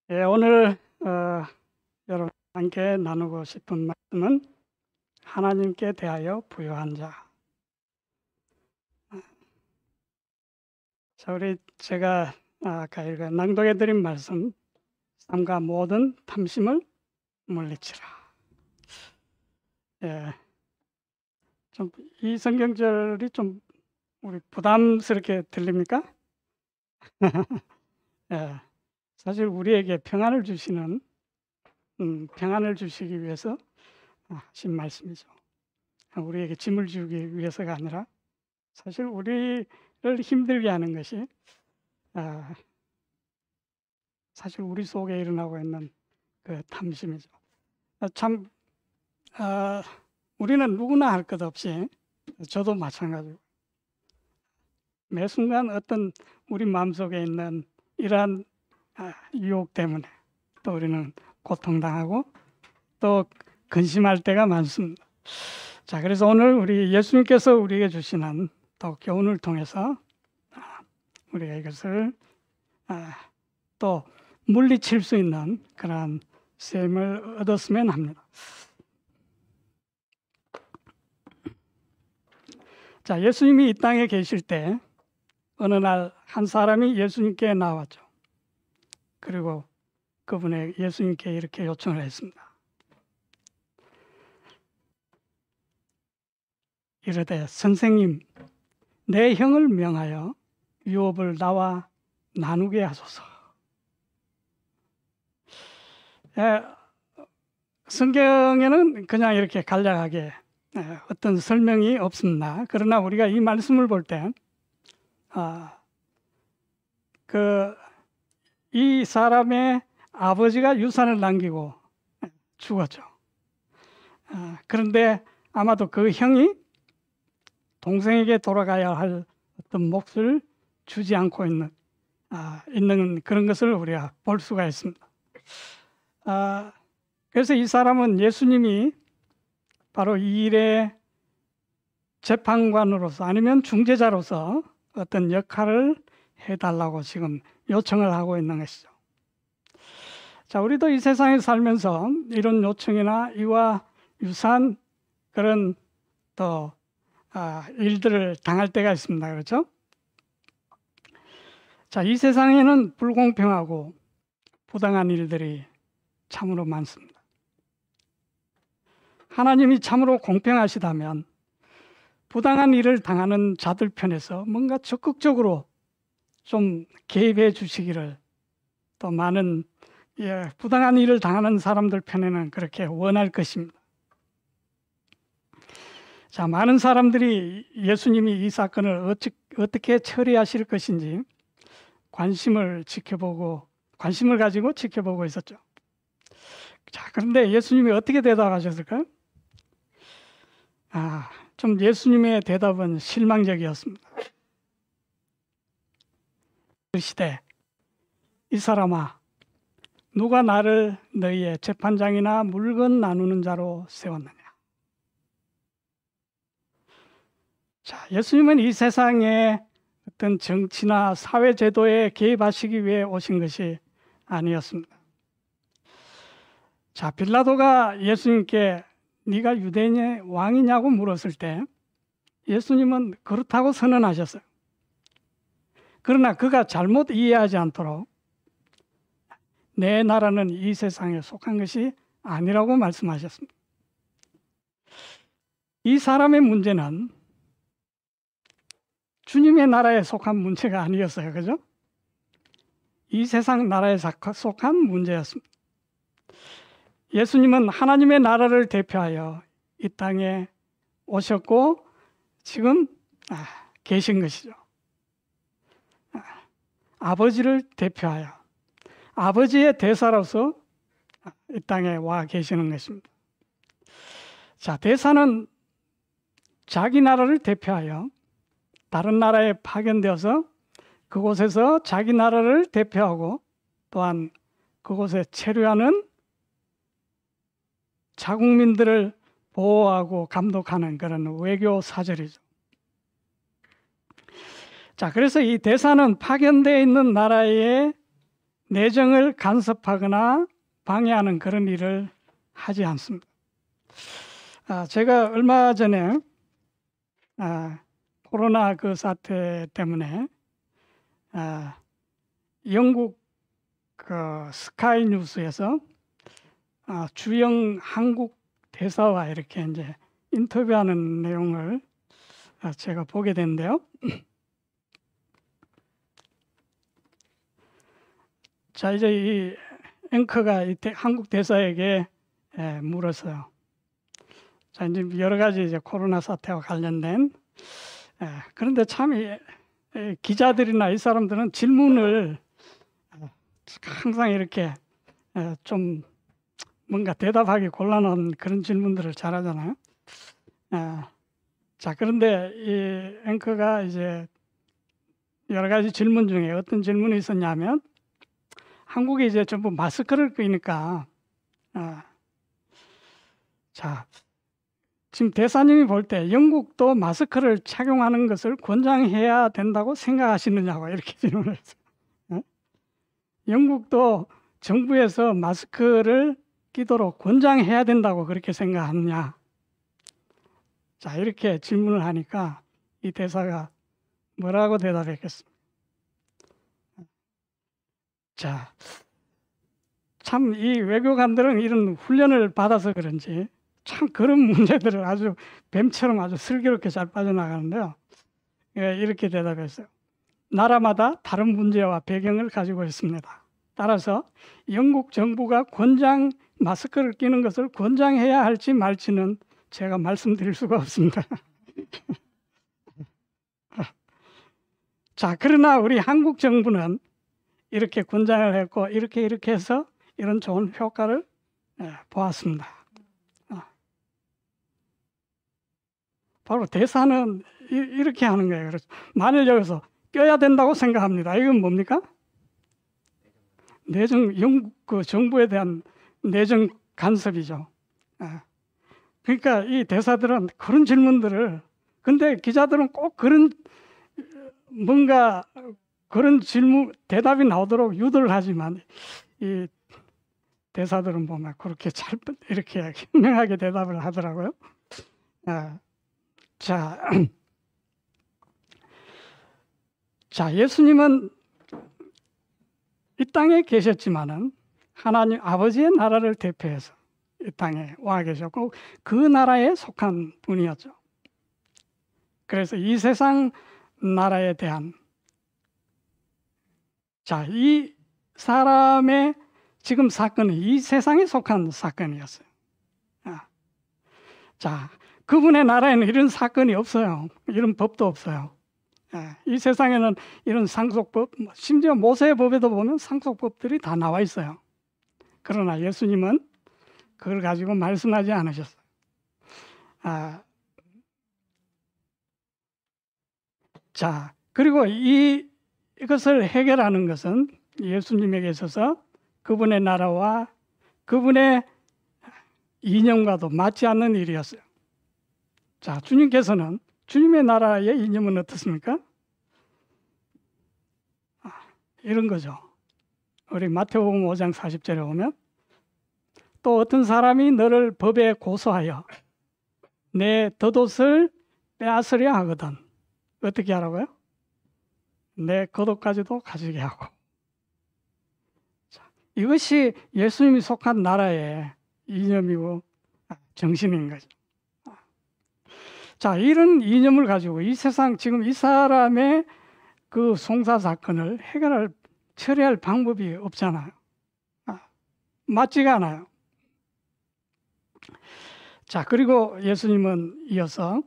예, 오늘 여러분 함께 나누고 싶은 말씀은 하나님께 대하여 부요한 자. 자, 제가 아까 낭독해드린 말씀, 삶과 모든 탐심을 물리치라. 예, 좀 이 성경절이 좀 우리 부담스럽게 들립니까? 예, 사실 우리에게 평안을 주시는 평안을 주시기 위해서 하신 말씀이죠. 우리에게 짐을 주기 위해서가 아니라 사실 우리를 힘들게 하는 것이 사실 우리 속에 일어나고 있는 그 탐심이죠. 참 우리는 누구나 할 것 없이 저도 마찬가지고 매 순간 어떤 우리 마음속에 있는 이러한 유혹 때문에 또 우리는 고통당하고 또 근심할 때가 많습니다. 자, 그래서 오늘 우리 예수님께서 우리에게 주시는 또 교훈을 통해서 우리가 이것을 또 물리칠 수 있는 그러한 셈을 얻었으면 합니다. 자, 예수님이 이 땅에 계실 때 어느 날 한 사람이 예수님께 나왔죠. 그리고 그분의 예수님께 이렇게 요청을 했습니다. 이르되 선생님, 내 형을 명하여 유업을 나와 나누게 하소서. 성경에는 그냥 이렇게 간략하게 어떤 설명이 없습니다. 그러나 우리가 이 말씀을 볼 때 이 사람의 아버지가 유산을 남기고 죽었죠. 그런데 아마도 그 형이 동생에게 돌아가야 할 어떤 몫을 주지 않고 있는 그런 것을 우리가 볼 수가 있습니다. 그래서 이 사람은 예수님이 바로 이 일의 재판관으로서 아니면 중재자로서 어떤 역할을 해달라고 지금 요청을 하고 있는 것이죠. 자, 우리도 이 세상에 살면서 이런 요청이나 이와 유사한 그런 또 일들을 당할 때가 있습니다. 그렇죠? 자, 이 세상에는 불공평하고 부당한 일들이 참으로 많습니다. 하나님이 참으로 공평하시다면 부당한 일을 당하는 자들 편에서 뭔가 적극적으로 좀 개입해 주시기를 또 많은 부당한 일을 당하는 사람들 편에는 그렇게 원할 것입니다. 자, 많은 사람들이 예수님이 이 사건을 어떻게 처리하실 것인지 관심을 가지고 지켜보고 있었죠. 자, 그런데 예수님이 어떻게 대답하셨을까요? 좀 예수님의 대답은 실망적이었습니다. 그러시되 이 사람아, 누가 나를 너희의 재판장이나 물건 나누는 자로 세웠느냐? 자, 예수님은 이 세상에 어떤 정치나 사회 제도에 개입하시기 위해 오신 것이 아니었습니다. 자, 빌라도가 예수님께 네가 유대인의 왕이냐고 물었을 때 예수님은 그렇다고 선언하셨어요. 그러나 그가 잘못 이해하지 않도록 내 나라는 이 세상에 속한 것이 아니라고 말씀하셨습니다. 이 사람의 문제는 주님의 나라에 속한 문제가 아니었어요. 그죠? 이 세상 나라에 속한 문제였습니다. 예수님은 하나님의 나라를 대표하여 이 땅에 오셨고 지금 계신 것이죠. 아버지를 대표하여 아버지의 대사로서 이 땅에 와 계시는 것입니다. 자, 대사는 자기 나라를 대표하여 다른 나라에 파견되어서 그곳에서 자기 나라를 대표하고 또한 그곳에 체류하는 자국민들을 보호하고 감독하는 그런 외교 사절이죠. 자, 그래서 이 대사는 파견되어 있는 나라의 내정을 간섭하거나 방해하는 그런 일을 하지 않습니다. 제가 얼마 전에 코로나 그 사태 때문에 영국 그 스카이 뉴스에서 주영 한국 대사와 이렇게 이제 인터뷰하는 내용을 제가 보게 된데요. 자, 이제 이 앵커가 한국 대사에게 물었어요. 자, 이제 여러 가지 이제 코로나 사태와 관련된 그런데 참 기자들이나 이 사람들은 질문을 항상 이렇게 좀 뭔가 대답하기 곤란한 그런 질문들을 잘하잖아요. 자, 그런데 이 앵커가 이제 여러 가지 질문 중에 어떤 질문이 있었냐면, 한국에 이제 전부 마스크를 끼니까, 자, 지금 대사님이 볼 때 영국도 마스크를 착용하는 것을 권장해야 된다고 생각하시느냐고 이렇게 질문을 했어요. 영국도 정부에서 마스크를 끼도록 권장해야 된다고 그렇게 생각하느냐. 자, 이렇게 질문을 하니까 이 대사가 뭐라고 대답했겠습니까? 자, 참 이 외교관들은 이런 훈련을 받아서 그런지 참 그런 문제들을 아주 뱀처럼 아주 슬기롭게 잘 빠져나가는데요. 이렇게 대답했어요. 나라마다 다른 문제와 배경을 가지고 있습니다. 따라서 영국 정부가 마스크를 끼는 것을 권장해야 할지 말지는 제가 말씀드릴 수가 없습니다. 자, 그러나 우리 한국 정부는 이렇게 권장을 했고 이렇게 해서 이런 좋은 효과를 보았습니다. 바로 대사는 이렇게 하는 거예요. 그래서 만일 여기서 껴야 된다고 생각합니다. 이건 뭡니까? 영국 그 정부에 대한 내정 간섭이죠. 그러니까 이 대사들은 그런 질문들을, 근데 기자들은 꼭 뭔가 그런 질문 대답이 나오도록 유도를 하지만 이 대사들은 보면 그렇게 이렇게 현명하게 대답을 하더라고요. 자, 예수님은 이 땅에 계셨지만은 하나님 아버지의 나라를 대표해서 이 땅에 와 계셨고 그 나라에 속한 분이었죠. 그래서 이 세상 나라에 대한, 자, 이 사람의 지금 사건은 이 세상에 속한 사건이었어요. 자, 그분의 나라에는 이런 사건이 없어요. 이런 법도 없어요. 이 세상에는 이런 상속법, 심지어 모세의 법에도 보면 상속법들이 다 나와 있어요. 그러나 예수님은 그걸 가지고 말씀하지 않으셨어요. 자, 그리고 이것을 해결하는 것은 예수님에게 있어서 그분의 나라와 그분의 이념과도 맞지 않는 일이었어요. 자, 주님께서는 주님의 나라의 이념은 어떻습니까? 이런 거죠. 우리 마태복음 5장 40절에 보면 또 어떤 사람이 너를 법에 고소하여 내 덧옷을 빼앗으려 하거든 어떻게 하라고요? 내 겉옷까지도 가지게 하고. 자, 이것이 예수님이 속한 나라의 이념이고 정신인 거죠. 자, 이런 이념을 가지고 이 세상 지금 이 사람의 그 송사 사건을 처리할 방법이 없잖아요. 맞지가 않아요. 자, 그리고 예수님은 이어서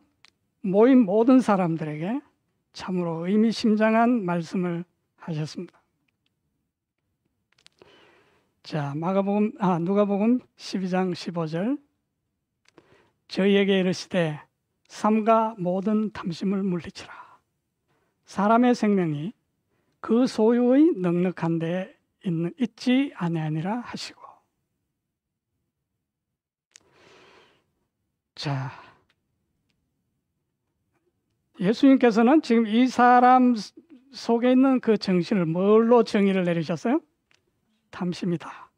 모인 모든 사람들에게 참으로 의미심장한 말씀을 하셨습니다. 자, 누가복음 12장 15절 저희에게 이르시되 삼가 모든 탐심을 물리치라. 사람의 생명이 그 소유의 넉넉한 데에 있지 아니하니라 하시고. 자, 예수님께서는 지금 이 사람 속에 있는 그 정신을 뭘로 정의를 내리셨어요? 탐심이다.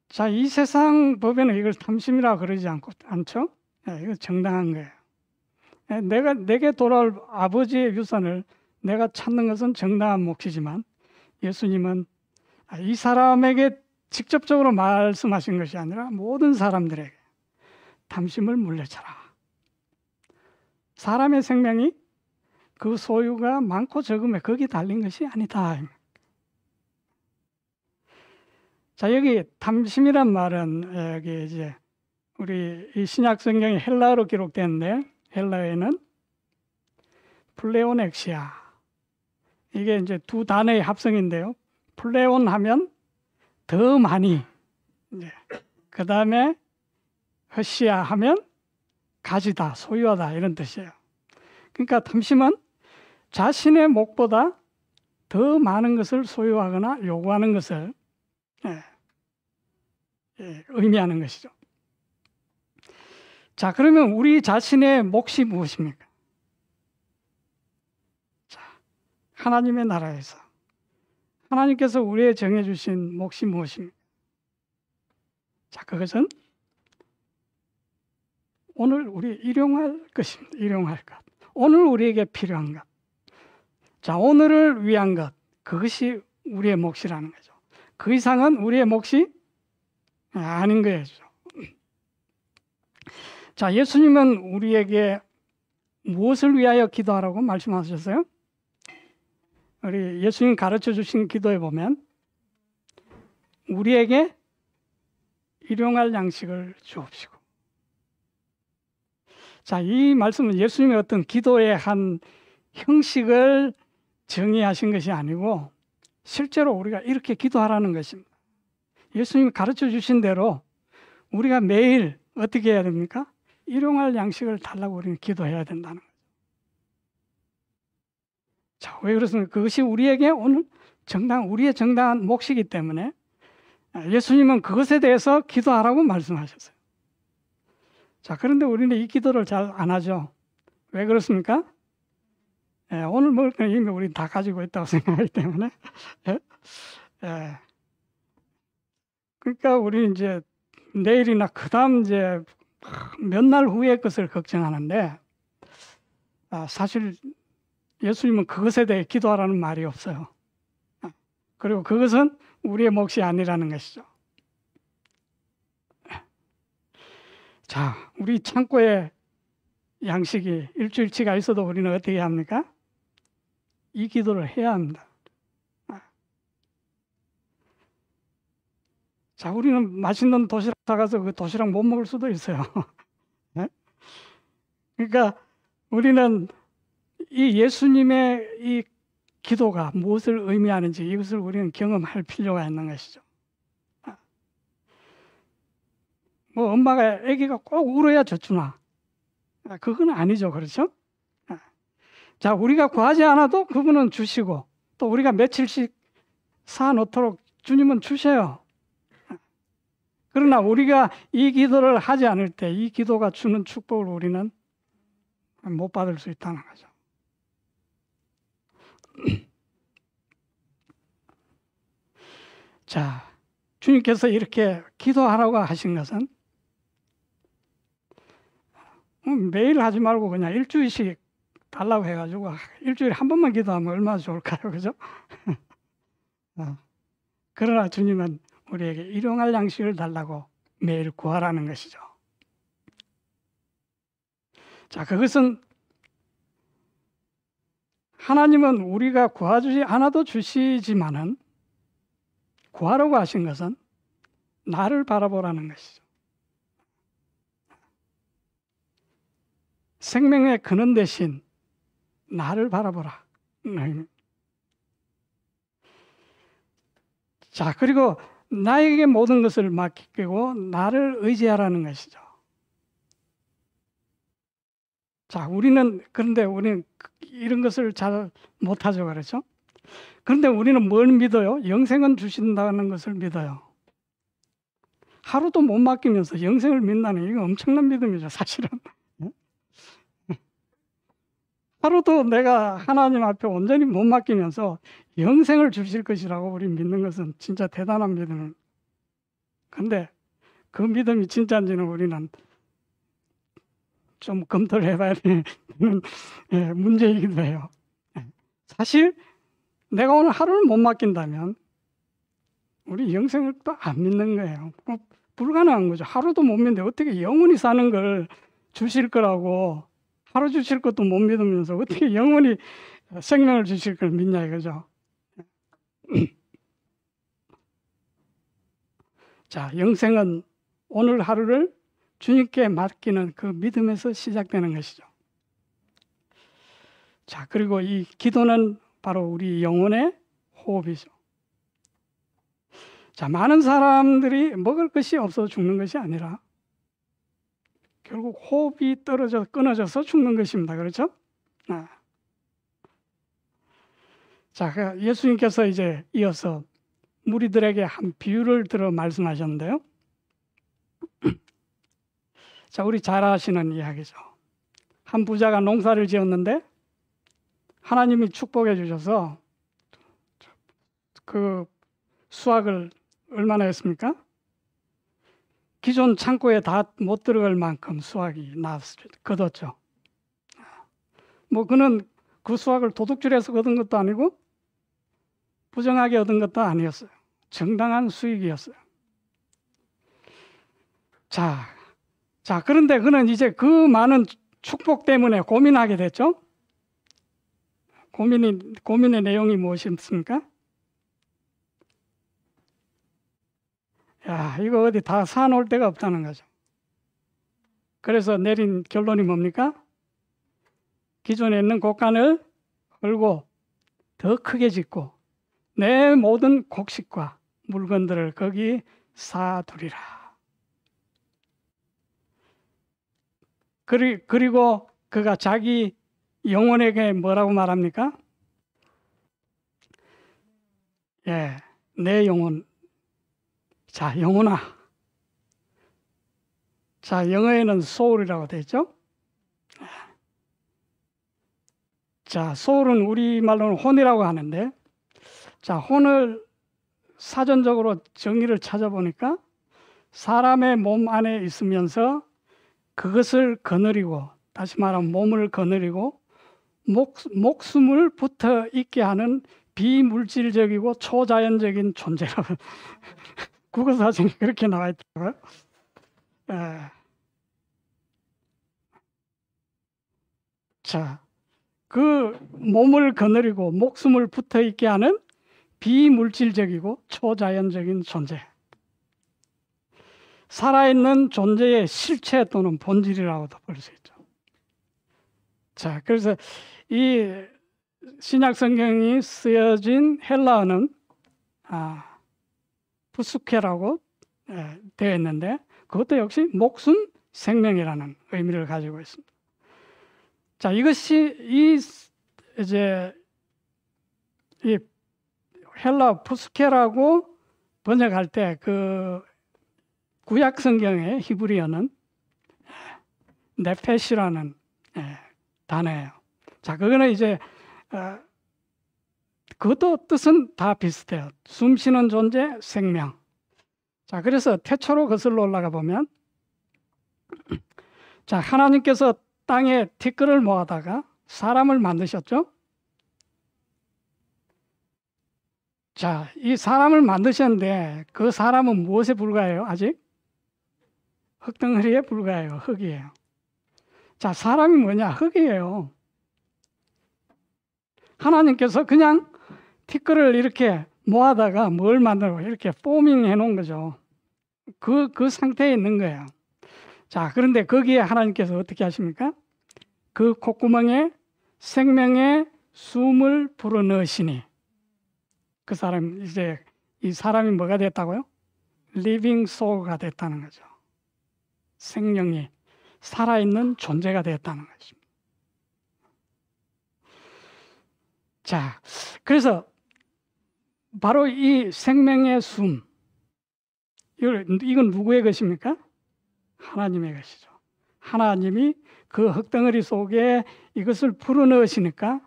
자, 이 세상 법에는 이걸 탐심이라고 그러지 않죠? 이거 정당한 거예요. 내게 돌아올 아버지의 유산을 내가 찾는 것은 정당한 몫이지만 예수님은 이 사람에게 직접적으로 말씀하신 것이 아니라 모든 사람들에게 탐심을 물려쳐라. 사람의 생명이 그 소유가 많고 적음에 거기 달린 것이 아니다. 자, 여기 탐심이란 말은 여기 이제 우리 이 신약 성경이 헬라어로 기록되는데 헬라어에는 플레오넥시아, 이게 이제 두 단어의 합성인데요. 플레온 하면 더 많이, 그 다음에 허시아 하면 가지다, 소유하다 이런 뜻이에요. 그러니까 탐심은 자신의 몫보다 더 많은 것을 소유하거나 요구하는 것을 의미하는 것이죠. 자, 그러면 우리 자신의 몫이 무엇입니까? 자, 하나님의 나라에서 하나님께서 우리에 정해주신 몫이 무엇입니까? 자, 그것은 오늘 우리 일용할 것입니다. 일용할 것. 오늘 우리에게 필요한 것. 자, 오늘을 위한 것. 그것이 우리의 몫이라는 거죠. 그 이상은 우리의 몫이 아닌 거예요. 자, 예수님은 우리에게 무엇을 위하여 기도하라고 말씀하셨어요? 우리 예수님 가르쳐 주신 기도에 보면 우리에게 일용할 양식을 주옵시고. 자, 이 말씀은 예수님의 어떤 기도의 한 형식을 정의하신 것이 아니고 실제로 우리가 이렇게 기도하라는 것입니다. 예수님이 가르쳐 주신 대로 우리가 매일 어떻게 해야 됩니까? 일용할 양식을 달라고 우리는 기도해야 된다는 거죠. 자, 왜 그렇습니까? 그것이 우리에게 오늘 우리의 정당한 몫이기 때문에 예수님은 그것에 대해서 기도하라고 말씀하셨어요. 자, 그런데 우리는 이 기도를 잘 안 하죠. 왜 그렇습니까? 오늘 먹을 건 이미 우리 다 가지고 있다고 생각하기 때문에. 그러니까 우리 이제 내일이나 그다음 이제 몇 날 후의 것을 걱정하는데 사실 예수님은 그것에 대해 기도하라는 말이 없어요. 그리고 그것은 우리의 몫이 아니라는 것이죠. 자, 우리 창고에 양식이 일주일치가 있어도 우리는 어떻게 합니까? 이 기도를 해야 합니다. 자, 우리는 맛있는 도시락 사가서 그 도시락 못 먹을 수도 있어요. 그러니까 우리는 이 예수님의 이 기도가 무엇을 의미하는지 이것을 우리는 경험할 필요가 있는 것이죠. 뭐 엄마가 아기가 꼭 울어야 젖주나? 그건 아니죠. 그렇죠? 자, 우리가 구하지 않아도 그분은 주시고 또 우리가 며칠씩 사놓도록 주님은 주셔요. 그러나 우리가 이 기도를 하지 않을 때 이 기도가 주는 축복을 우리는 못 받을 수 있다는 거죠. 자, 주님께서 이렇게 기도하라고 하신 것은 매일 하지 말고 그냥 일주일씩 달라고 해가지고 일주일에 한 번만 기도하면 얼마나 좋을까요? 그죠? 그러나 주님은 우리에게 일용할 양식을 달라고 매일 구하라는 것이죠. 자, 그것은 하나님은 우리가 구하지 않아도 주시지만은 구하라고 하신 것은 나를 바라보라는 것이죠. 생명의 근원 대신 나를 바라보라. 자, 그리고 나에게 모든 것을 맡기고 나를 의지하라는 것이죠. 자, 그런데 우리는 이런 것을 잘 못하죠. 그렇죠? 그런데 우리는 뭘 믿어요? 영생은 주신다는 것을 믿어요. 하루도 못 맡기면서 영생을 믿는다는 이거 엄청난 믿음이죠, 사실은. 하루도 내가 하나님 앞에 온전히 못 맡기면서 영생을 주실 것이라고 우리 믿는 것은 진짜 대단한 믿음입니다. 근데 그 믿음이 진짜인지는 우리는 좀 검토를 해봐야 되는 문제이기도 해요. 사실 내가 오늘 하루를 못 맡긴다면 우리 영생을 또 안 믿는 거예요. 불가능한 거죠. 하루도 못 믿는데 어떻게 영원히 사는 걸 주실 거라고, 하루 주실 것도 못 믿으면서 어떻게 영원히 생명을 주실 걸 믿냐 이거죠. 자, 영생은 오늘 하루를 주님께 맡기는 그 믿음에서 시작되는 것이죠. 자, 그리고 이 기도는 바로 우리 영혼의 호흡이죠. 자, 많은 사람들이 먹을 것이 없어서 죽는 것이 아니라 결국 호흡이 끊어져서 죽는 것입니다. 그렇죠? 자, 예수님께서 이제 이어서 무리들에게 한 비유를 들어 말씀하셨는데요. 자, 우리 잘 아시는 이야기죠. 한 부자가 농사를 지었는데 하나님이 축복해 주셔서 그 수확을 얼마나 했습니까? 기존 창고에 다 못 들어갈 만큼 수확이 거뒀죠. 뭐 그는 그 수확을 도둑질해서 얻은 것도 아니고 부정하게 얻은 것도 아니었어요. 정당한 수익이었어요. 자, 그런데 그는 이제 그 많은 축복 때문에 고민하게 됐죠. 고민의 내용이 무엇입니까? 야, 이거 어디 다 사놓을 데가 없다는 거죠. 그래서 내린 결론이 뭡니까? 기존에 있는 곳간을 헐고 더 크게 짓고 내 모든 곡식과 물건들을 거기 쌓아두리라. 그리고 그가 자기 영혼에게 뭐라고 말합니까? 예, 내 영혼. 자, 영혼아. 자, 영어에는 soul이라고 되어 있죠? 자, soul은 우리말로는 혼이라고 하는데, 자, 혼을 사전적으로 정의를 찾아보니까 사람의 몸 안에 있으면서 그것을 거느리고, 다시 말하면 몸을 거느리고 목숨을 붙어 있게 하는 비물질적이고 초자연적인 존재라고 국어사전에 그렇게 나와 있더라고요. 자, 그 몸을 거느리고 목숨을 붙어 있게 하는 비물질적이고 초자연적인 존재. 살아있는 존재의 실체 또는 본질이라고도 볼 수 있죠. 자, 그래서 이 신약 성경이 쓰여진 헬라어는 푸스케라고 되어 있는데 그것도 역시 목숨, 생명이라는 의미를 가지고 있습니다. 자, 이것이 이 헬라 푸스케라고 번역할 때 그 구약 성경의 히브리어는 네페시라는 단어예요. 자, 그거는 이제 그것도 뜻은 다 비슷해요. 숨 쉬는 존재, 생명. 자, 그래서 태초로 거슬러 올라가 보면, 자, 하나님께서 땅에 티끌을 모아다가 사람을 만드셨죠? 자, 이 사람을 만드셨는데 그 사람은 무엇에 불과해요? 아직? 흙덩어리에 불과해요. 흙이에요. 자, 사람이 뭐냐? 흙이에요. 하나님께서 그냥 티끌을 이렇게 모아다가 뭘 만들고 이렇게 포밍 해놓은 거죠. 그 상태에 있는 거예요. 자, 그런데 거기에 하나님께서 어떻게 하십니까? 그 콧구멍에 생명의 숨을 불어넣으시니 그 사람 이제 이 사람이 뭐가 됐다고요? living soul가 됐다는 거죠. 생명이 살아있는 존재가 되었다는 것입니다. 자, 그래서 바로 이 생명의 숨, 이건 누구의 것입니까? 하나님의 것이죠. 하나님이 그 흙덩어리 속에 이것을 불어넣으시니까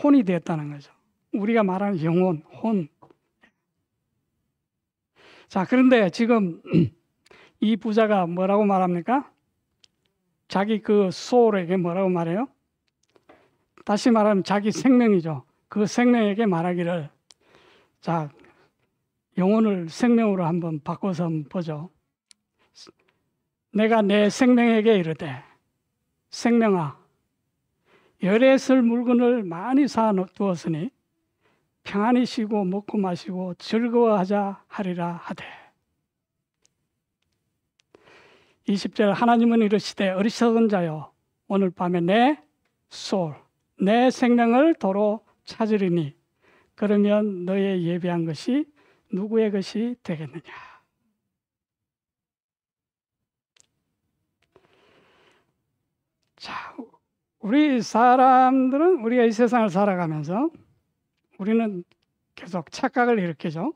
혼이 되었다는 거죠. 우리가 말하는 영혼, 혼. 자, 그런데 지금 이 부자가 뭐라고 말합니까? 자기 그 소울에게 뭐라고 말해요? 다시 말하면 자기 생명이죠. 그 생명에게 말하기를, 자, 영혼을 생명으로 한번 바꿔서 한번 보죠. 내가 내 생명에게 이르되, 생명아, 열에 쓸 물건을 많이 사 두었으니 평안히 쉬고 먹고 마시고 즐거워하자 하리라 하되. 20절, 하나님은 이르시되 어리석은 자여, 오늘 밤에 내 소울, 내 생명을 도로 찾으리니 그러면 너의 예비한 것이 누구의 것이 되겠느냐. 자, 우리 사람들은 우리가 이 세상을 살아가면서 우리는 계속 착각을 일으키죠.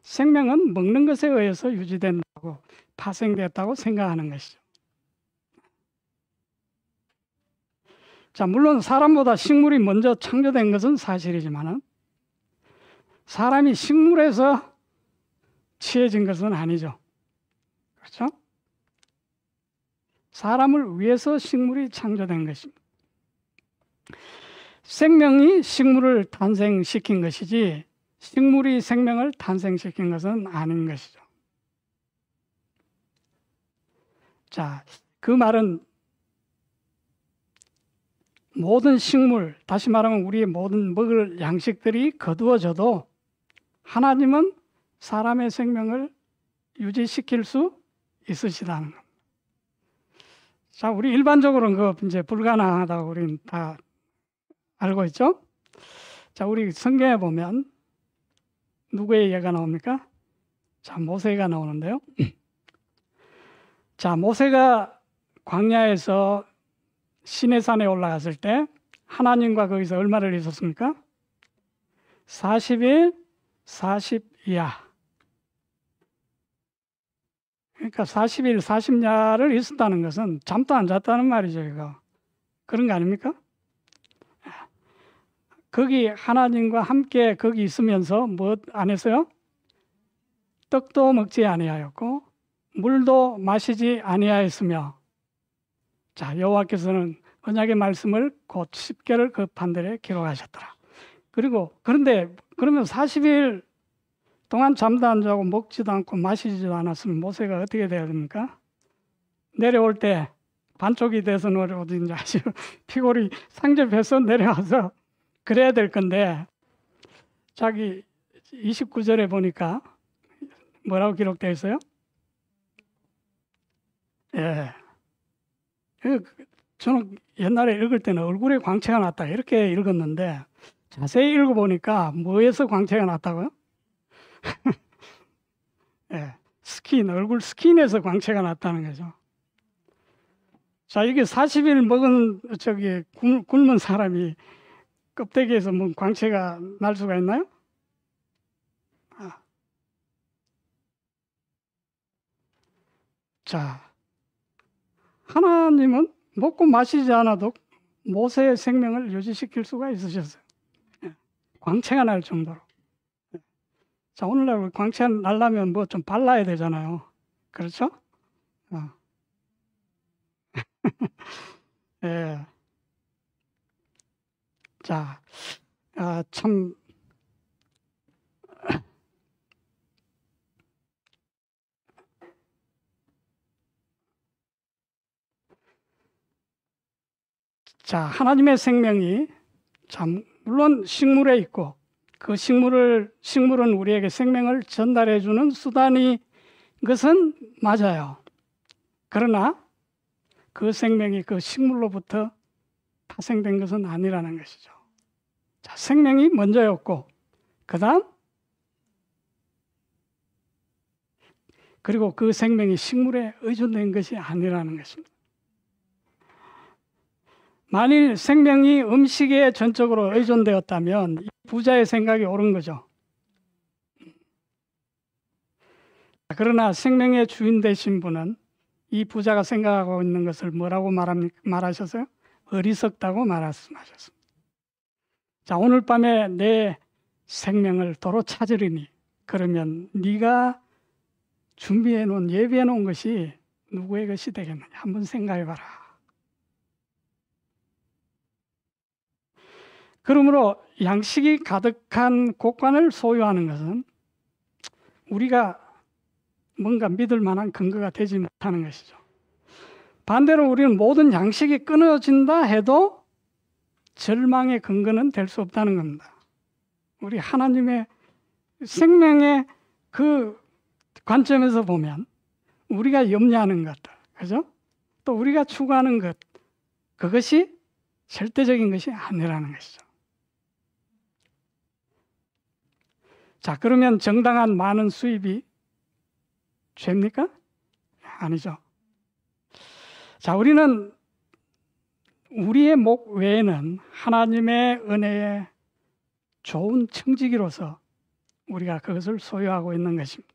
생명은 먹는 것에 의해서 유지된다고, 파생됐다고 생각하는 것이죠. 자, 물론 사람보다 식물이 먼저 창조된 것은 사실이지만 사람이 식물에서 취해진 것은 아니죠. 그렇죠? 사람을 위해서 식물이 창조된 것입니다. 생명이 식물을 탄생시킨 것이지 식물이 생명을 탄생시킨 것은 아닌 것이죠. 자, 그 말은 모든 식물, 다시 말하면 우리의 모든 먹을 양식들이 거두어져도 하나님은 사람의 생명을 유지시킬 수 있으시다는 겁니다. 자, 우리 일반적으로는 그거 이제 불가능하다고 우리는 다 알고 있죠? 자, 우리 성경에 보면 누구의 예가 나옵니까? 자, 모세가 나오는데요. 자, 모세가 광야에서 시내산에 올라갔을 때 하나님과 거기서 얼마를 있었습니까? 40일, 40야. 그러니까 40일, 40야를 있었다는 것은 잠도 안 잤다는 말이죠, 이거. 그런 거 아닙니까? 거기 하나님과 함께 거기 있으면서 뭐 안 했어요? 떡도 먹지 아니하였고 물도 마시지 아니하였으며, 자, 여호와께서는 언약의 말씀을 곧 십계를 그 판들에 기록하셨더라. 그런데 그러면 40일 동안 잠도 안 자고 먹지도 않고 마시지도 않았으면 모세가 어떻게 돼야 됩니까? 내려올 때 반쪽이 돼서 내려오든지 아주 피골이 상접해서 내려와서 그래야 될 건데, 자기 29절에 보니까 뭐라고 기록되어 있어요? 예. 저는 옛날에 읽을 때는 얼굴에 광채가 났다 이렇게 읽었는데 자세히 읽어보니까 뭐에서 광채가 났다고요? 예, 얼굴 스킨에서 광채가 났다는 거죠. 자, 이게 40일 먹은 굶은 사람이 껍데기에서 뭐 광채가 날 수가 있나요? 자, 하나님은 먹고 마시지 않아도 모세의 생명을 유지시킬 수가 있으셨어요. 광채가 날 정도로. 자, 오늘날 광채가 날려면 뭐 좀 발라야 되잖아요. 그렇죠? 예. 자, 참, 자, 하나님의 생명이 참 물론 식물에 있고 그 식물은 우리에게 생명을 전달해 주는 수단이 것은 맞아요. 그러나 그 생명이 그 식물로부터 파생된 것은 아니라는 것이죠. 자, 생명이 먼저였고 그다음 그리고 그 생명이 식물에 의존된 것이 아니라는 것입니다. 만일 생명이 음식에 전적으로 의존되었다면 이 부자의 생각이 옳은 거죠. 그러나 생명의 주인 되신 분은 이 부자가 생각하고 있는 것을 뭐라고 말하셨어요? 어리석다고 말씀하셨습니다. 자, 오늘 밤에 내 생명을 도로 찾으리니 그러면 네가 준비해 놓은 예비해 놓은 것이 누구의 것이 되겠느냐 한번 생각해 봐라. 그러므로 양식이 가득한 곳간을 소유하는 것은 우리가 뭔가 믿을 만한 근거가 되지 못하는 것이죠. 반대로 우리는 모든 양식이 끊어진다 해도 절망의 근거는 될 수 없다는 겁니다. 우리 하나님의 생명의 그 관점에서 보면 우리가 염려하는 것들, 그죠? 또 우리가 추구하는 것, 그것이 절대적인 것이 아니라는 것이죠. 자, 그러면 정당한 많은 수입이 죄입니까? 아니죠. 자, 우리는 우리의 목 외에는 하나님의 은혜의 좋은 청지기로서 우리가 그것을 소유하고 있는 것입니다.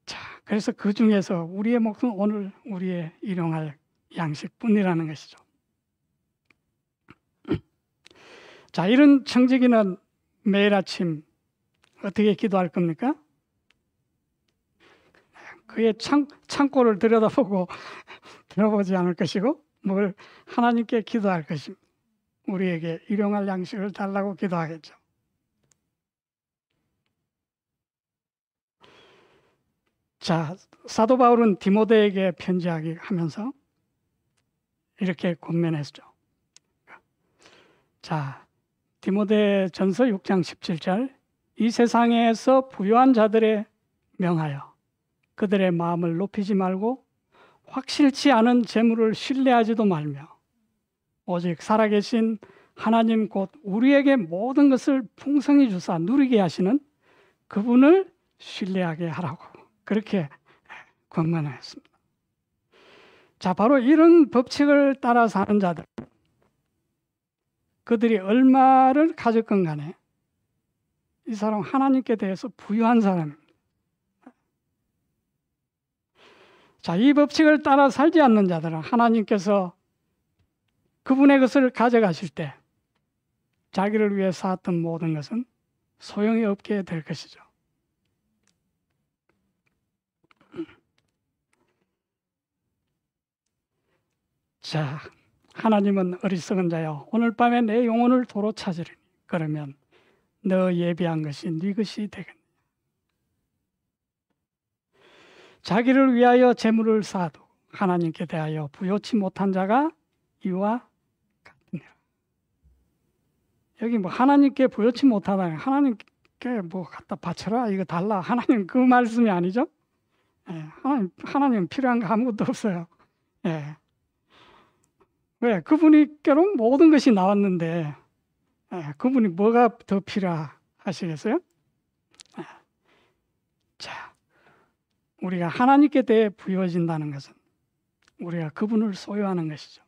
자, 그래서 그 중에서 우리의 몫은 오늘 우리의 일용할 양식뿐이라는 것이죠. 자, 이런 청지기는 매일 아침 어떻게 기도할 겁니까? 그의 창고를 들여다보고 들어보지 않을 것이고 뭘 하나님께 기도할 것입니다. 우리에게 일용할 양식을 달라고 기도하겠죠. 자, 사도 바울은 디모데에게 편지하면서 이렇게 권면했죠. 자, 디모데 전서 6장 17절 이 세상에서 부유한 자들의 명하여 그들의 마음을 높이지 말고 확실치 않은 재물을 신뢰하지도 말며 오직 살아계신 하나님 곧 우리에게 모든 것을 풍성히 주사 누리게 하시는 그분을 신뢰하게 하라고 그렇게 권면했습니다. 자, 바로 이런 법칙을 따라 사는 자들, 그들이 얼마를 가졌건 간에 이 사람 하나님께 대해서 부유한 사람입니다. 자, 이 법칙을 따라 살지 않는 자들은 하나님께서 그분의 것을 가져가실 때 자기를 위해 쌓았던 모든 것은 소용이 없게 될 것이죠. 자, 하나님은 어리석은 자여 오늘 밤에 내 영혼을 도로 찾으리니 그러면 너 예비한 것이 네 것이 되겠느냐. 자기를 위하여 재물을 쌓아도 하나님께 대하여 부요치 못한 자가 이와 같으니라. 여기 뭐 하나님께 부요치 못하다, 하나님께 뭐 갖다 바쳐라, 이거 달라, 하나님 그 말씀이 아니죠. 예, 하나님 필요한 거 아무것도 없어요. 예. 왜? 그분께로 모든 것이 나왔는데 그분이 뭐가 더 필요하시겠어요? 자, 우리가 하나님께 대해 부여진다는 것은 우리가 그분을 소유하는 것이죠.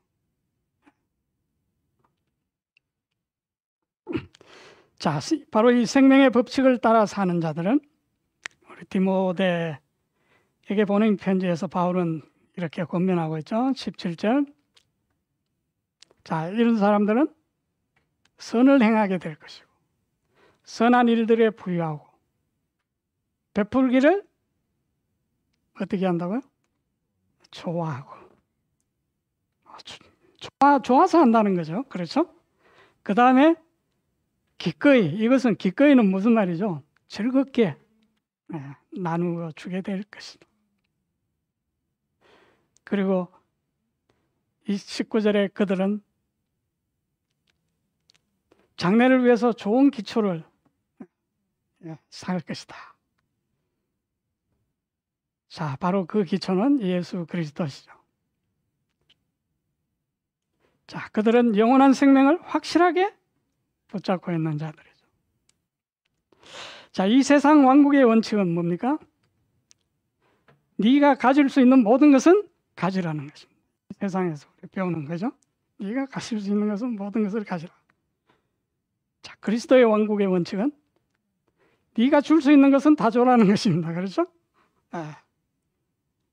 자, 바로 이 생명의 법칙을 따라 사는 자들은 우리 디모데에게 보낸 편지에서 바울은 이렇게 권면하고 있죠. 17절. 자, 이런 사람들은 선을 행하게 될 것이고 선한 일들에 부유하고 베풀기를 어떻게 한다고요? 좋아하고 좋아서 한다는 거죠. 그렇죠? 그 다음에 기꺼이, 이것은 기꺼이는 무슨 말이죠? 즐겁게 나누어 주게 될 것이다. 그리고 이 19절에 그들은 장래를 위해서 좋은 기초를 쌓을 것이다. 자, 바로 그 기초는 예수 그리스도시죠. 자, 그들은 영원한 생명을 확실하게 붙잡고 있는 자들이죠. 자, 이 세상 왕국의 원칙은 뭡니까? 네가 가질 수 있는 모든 것은 가지라는 것입니다. 세상에서 배우는 거죠. 네가 가질 수 있는 것은 모든 것을 가지라. 자, 그리스도의 왕국의 원칙은 네가 줄 수 있는 것은 다 줘라는 것입니다. 그렇죠?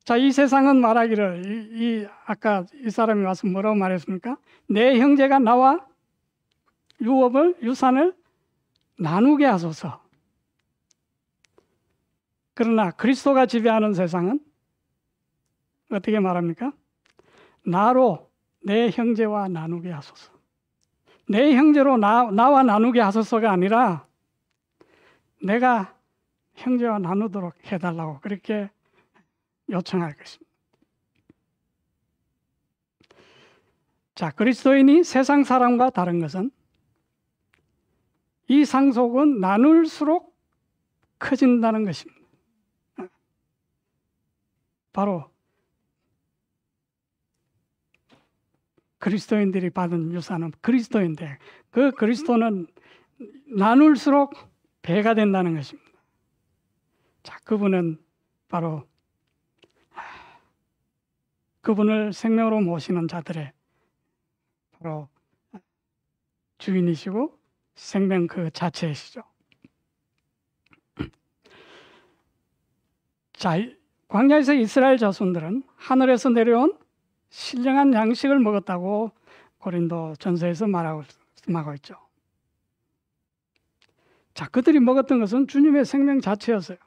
자, 이 세상은 말하기를 아까 이 사람이 와서 뭐라고 말했습니까? 내 형제가 나와 유산을 나누게 하소서. 그러나 그리스도가 지배하는 세상은 어떻게 말합니까? 나로 내 형제와 나누게 하소서. 내 형제로 나와 나누게 하소서가 아니라 내가 형제와 나누도록 해달라고 그렇게 요청할 것입니다. 자, 그리스도인이 세상 사람과 다른 것은 이 상속은 나눌수록 커진다는 것입니다. 바로 그리스도인들이 받은 유산은 그리스도인데 그 그리스도는 나눌수록 배가 된다는 것입니다. 자, 그분은 바로 그분을 생명으로 모시는 자들의 바로 주인이시고 생명 그 자체이시죠. 자, 광야에서 이스라엘 자손들은 하늘에서 내려온 신령한 양식을 먹었다고 고린도 전서에서 말하고 있죠. 자, 그들이 먹었던 것은 주님의 생명 자체였어요.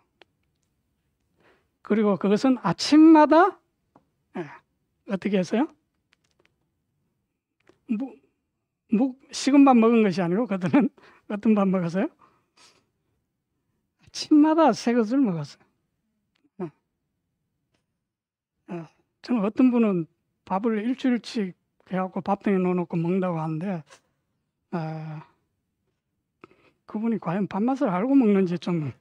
그리고 그것은 아침마다 어떻게 했어요? 식은 밥 먹은 것이 아니고 그들은 어떤 밥 먹었어요? 아침마다 새 것을 먹었어요. 저는 어떤 분은 밥을 일주일치 해갖고 밥통에 넣어놓고 먹는다고 하는데 그분이 과연 밥맛을 알고 먹는지 좀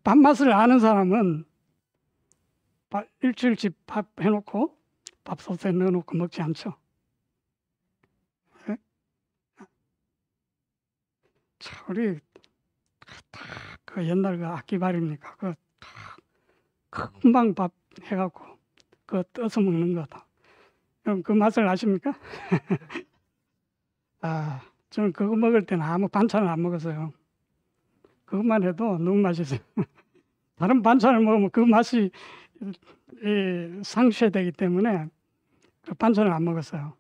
밥맛을 아는 사람은 일주일치 밥 해놓고 밥솥에 넣어놓고 먹지 않죠. 자, 우리 그 옛날 그 악기발입니까? 그 금방 밥 해갖고 그 떠서 먹는 거다. 그 맛을 아십니까? 저는 그거 먹을 때는 아무 반찬을 안 먹었어요. 그것만 해도 너무 맛있어요. 다른 반찬을 먹으면 그 맛이 상쇄되기 때문에 그 반찬을 안 먹었어요.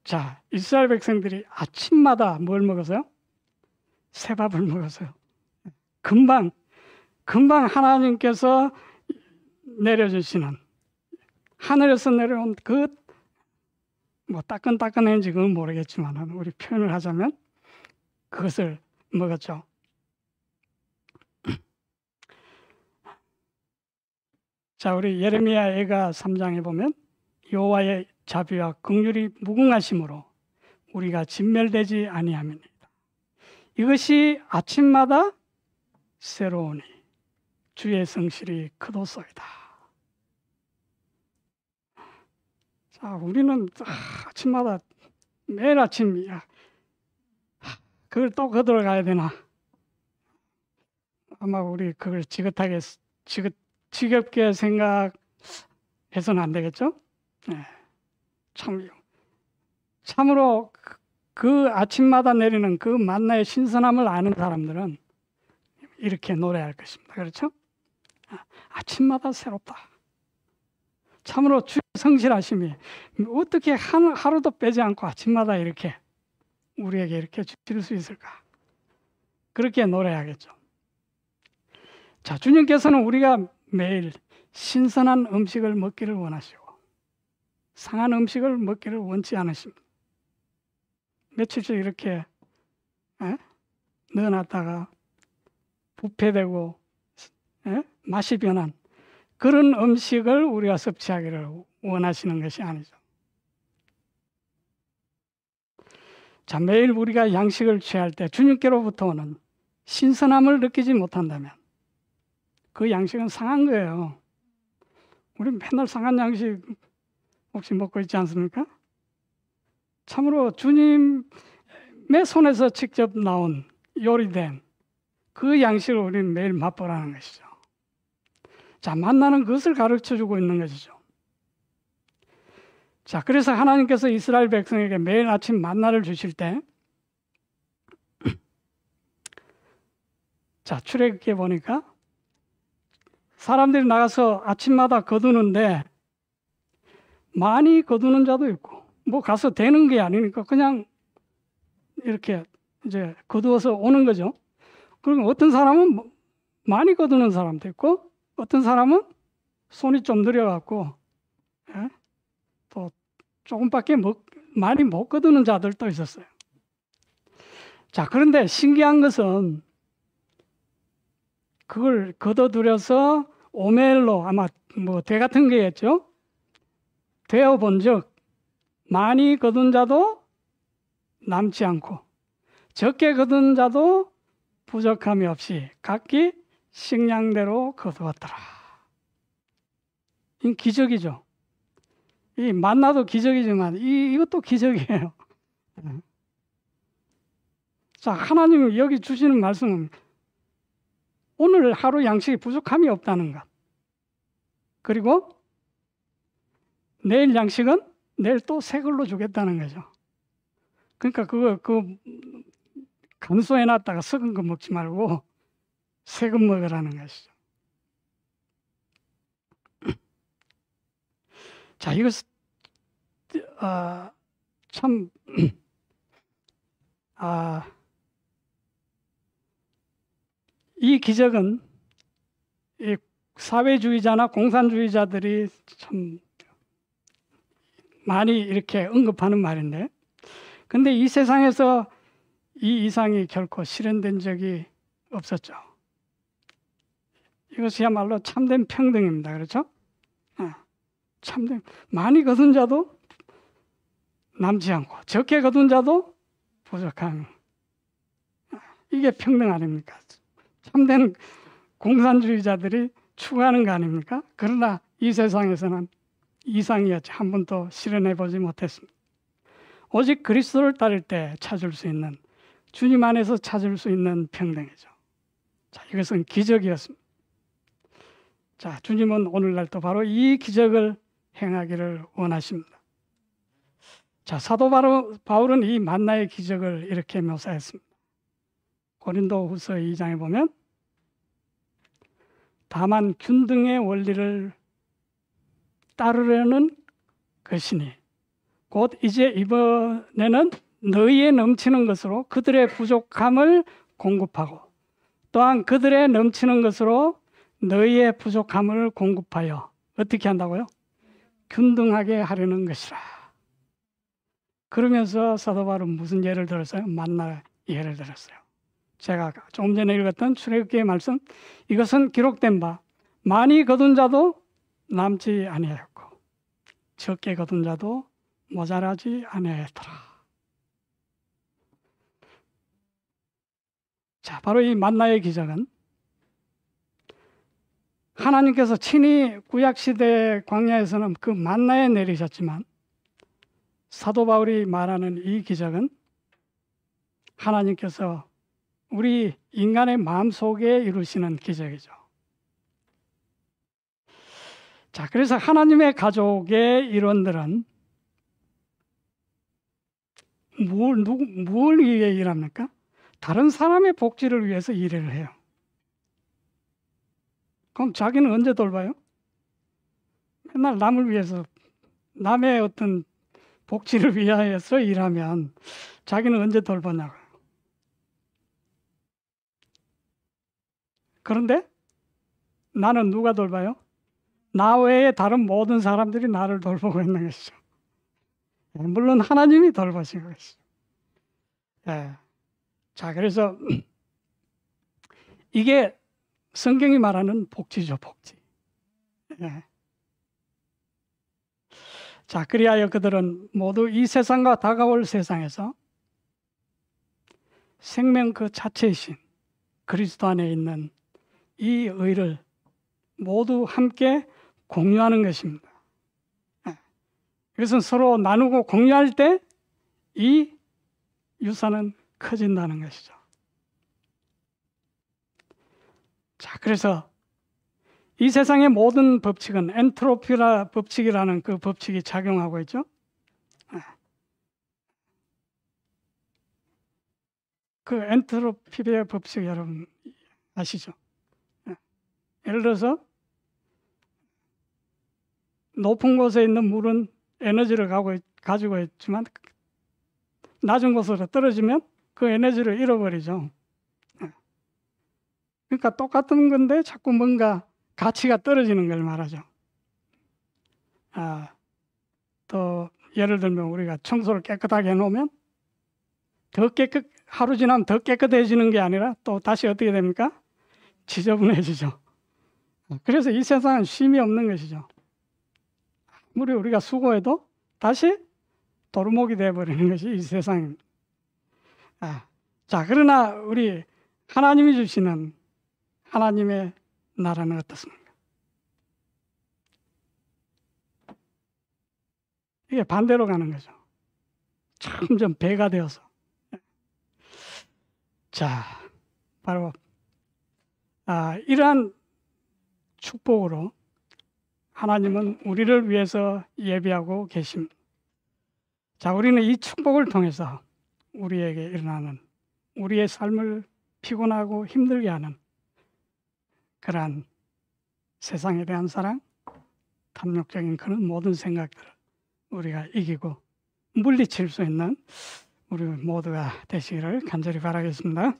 자, 이스라엘 백성들이 아침마다 뭘 먹었어요? 새밥을 먹었어요. 금방 하나님께서 내려주시는 하늘에서 내려온 따끈따끈한지 그건 모르겠지만 우리 표현을 하자면 그것을 먹었죠. 자, 우리 예레미야 애가 3장에 보면 여호와의 자비와 긍휼이 무궁하심으로 우리가 진멸되지 아니함이니이다. 이것이 아침마다 새로우니 주의 성실이 크도소이다. 자, 우리는 아침마다 매일 아침 그걸 또 거들어 가야 되나? 아마 우리 그걸 지겹게 생각해서는 안 되겠죠? 네. 참으로 그 아침마다 내리는 그 만나의 신선함을 아는 사람들은 이렇게 노래할 것입니다. 그렇죠? 아침마다 새롭다. 참으로 주의 성실하심이 어떻게 하루도 빼지 않고 아침마다 이렇게 우리에게 이렇게 주실 수 있을까? 그렇게 노래하겠죠. 자, 주님께서는 우리가 매일 신선한 음식을 먹기를 원하시고 상한 음식을 먹기를 원치 않으십니다. 며칠째 이렇게 넣어놨다가 부패되고 맛이 변한 그런 음식을 우리가 섭취하기를 원하시는 것이 아니죠. 자, 매일 우리가 양식을 취할 때 주님께로부터 오는 신선함을 느끼지 못한다면 그 양식은 상한 거예요. 우리 맨날 상한 양식 혹시 먹고 있지 않습니까? 참으로 주님의 손에서 직접 나온 요리된 그 양식을 우리는 매일 맛보라는 것이죠. 자, 만나는 그것을 가르쳐주고 있는 것이죠. 자, 그래서 하나님께서 이스라엘 백성에게 매일 아침 만나를 주실 때 자, 출애굽기에 보니까 사람들이 나가서 아침마다 거두는데 많이 거두는 자도 있고, 뭐 가서 되는 게 아니니까 그냥 이렇게 이제 거두어서 오는 거죠. 그리고 어떤 사람은 많이 거두는 사람도 있고, 어떤 사람은 손이 좀 느려갖고, 예? 또 조금밖에 많이 못 거두는 자들도 있었어요. 자, 그런데 신기한 것은 그걸 거둬들여서 오멜로, 아마 뭐 대 같은 게였죠. 되어 본즉 많이 거둔 자도 남지 않고 적게 거둔 자도 부족함이 없이 각기 식량대로 거두었더라. 이 기적이죠. 이 만나도 기적이지만 이것도 기적이에요. 자, 하나님이 여기 주시는 말씀은 오늘 하루 양식이 부족함이 없다는 것. 그리고 내일 양식은 내일 또 새 걸로 주겠다는 거죠. 그러니까 그거 간소해 놨다가 썩은 거 먹지 말고 새 거 먹으라는 것이죠. 자, 이것 참 이 기적은 이 사회주의자나 공산주의자들이 참 많이 이렇게 언급하는 말인데, 근데 이 세상에서 이 이상이 결코 실현된 적이 없었죠. 이것이야말로 참된 평등입니다. 그렇죠? 참된, 많이 거둔 자도 남지 않고 적게 거둔 자도 부족함. 이게 평등 아닙니까? 참된 공산주의자들이 추구하는 거 아닙니까? 그러나 이 세상에서는 이상이었지 한 번도 실현해 보지 못했습니다. 오직 그리스도를 따를 때 찾을 수 있는, 주님 안에서 찾을 수 있는 평등이죠. 자, 이것은 기적이었습니다. 자, 주님은 오늘날도 바로 이 기적을 행하기를 원하십니다. 자, 사도 바울은 이 만나의 기적을 이렇게 묘사했습니다. 고린도후서 2장에 보면 다만 균등의 원리를 따르려는 것이니 곧 이제 이번에는 너희의 넘치는 것으로 그들의 부족함을 공급하고 또한 그들의 넘치는 것으로 너희의 부족함을 공급하여 어떻게 한다고요? 균등하게 하려는 것이라. 그러면서 사도 바울은 무슨 예를 들었어요? 만나 예를 들었어요. 제가 조금 전에 읽었던 출애굽기의 말씀, 이것은 기록된 바 많이 거둔 자도 남지 아니하였고 적게 거둔 자도 모자라지 아니하였더라. 자, 바로 이 만나의 기적은 하나님께서 친히 구약시대 광야에서는 그 만나에 내리셨지만 사도 바울이 말하는 이 기적은 하나님께서 우리 인간의 마음속에 이루시는 기적이죠. 자, 그래서 하나님의 가족의 일원들은 뭘 위해 일합니까? 다른 사람의 복지를 위해서 일을 해요. 그럼 자기는 언제 돌봐요? 맨날 남을 위해서, 남의 어떤 복지를 위하여서 일하면 자기는 언제 돌보냐고요. 그런데 나는 누가 돌봐요? 나 외에 다른 모든 사람들이 나를 돌보고 있는 것이죠. 물론 하나님이 돌보신 것이죠. 예. 자, 그래서 이게 성경이 말하는 복지죠, 복지. 예. 자, 그리하여 그들은 모두 이 세상과 다가올 세상에서 생명 그 자체이신 그리스도 안에 있는 이 의를 모두 함께 공유하는 것입니다. 이것은 서로 나누고 공유할 때 이 유산은 커진다는 것이죠. 자, 그래서 이 세상의 모든 법칙은 엔트로피라 법칙이라는 그 법칙이 작용하고 있죠. 그 엔트로피의 법칙 여러분 아시죠? 예를 들어서 높은 곳에 있는 물은 에너지를 가지고 있지만 낮은 곳으로 떨어지면 그 에너지를 잃어버리죠. 그러니까 똑같은 건데 자꾸 뭔가 가치가 떨어지는 걸 말하죠. 또 예를 들면 우리가 청소를 깨끗하게 해놓으면 하루 지나면 더 깨끗해지는 게 아니라 또 다시 어떻게 됩니까? 지저분해지죠. 그래서 이 세상은 쉼이 없는 것이죠. 아무리 우리가 수고해도 다시 도루묵이 되어버리는 것이 이 세상입니다. 자, 그러나 우리 하나님이 주시는 하나님의 나라는 어떻습니까? 이게 반대로 가는 거죠. 점점 배가 되어서. 자, 바로 이러한 축복으로 하나님은 우리를 위해서 예비하고 계십니다. 자, 우리는 이 축복을 통해서 우리에게 일어나는 우리의 삶을 피곤하고 힘들게 하는 그러한 세상에 대한 사랑, 탐욕적인 그런 모든 생각들을 우리가 이기고 물리칠 수 있는 우리 모두가 되시기를 간절히 바라겠습니다.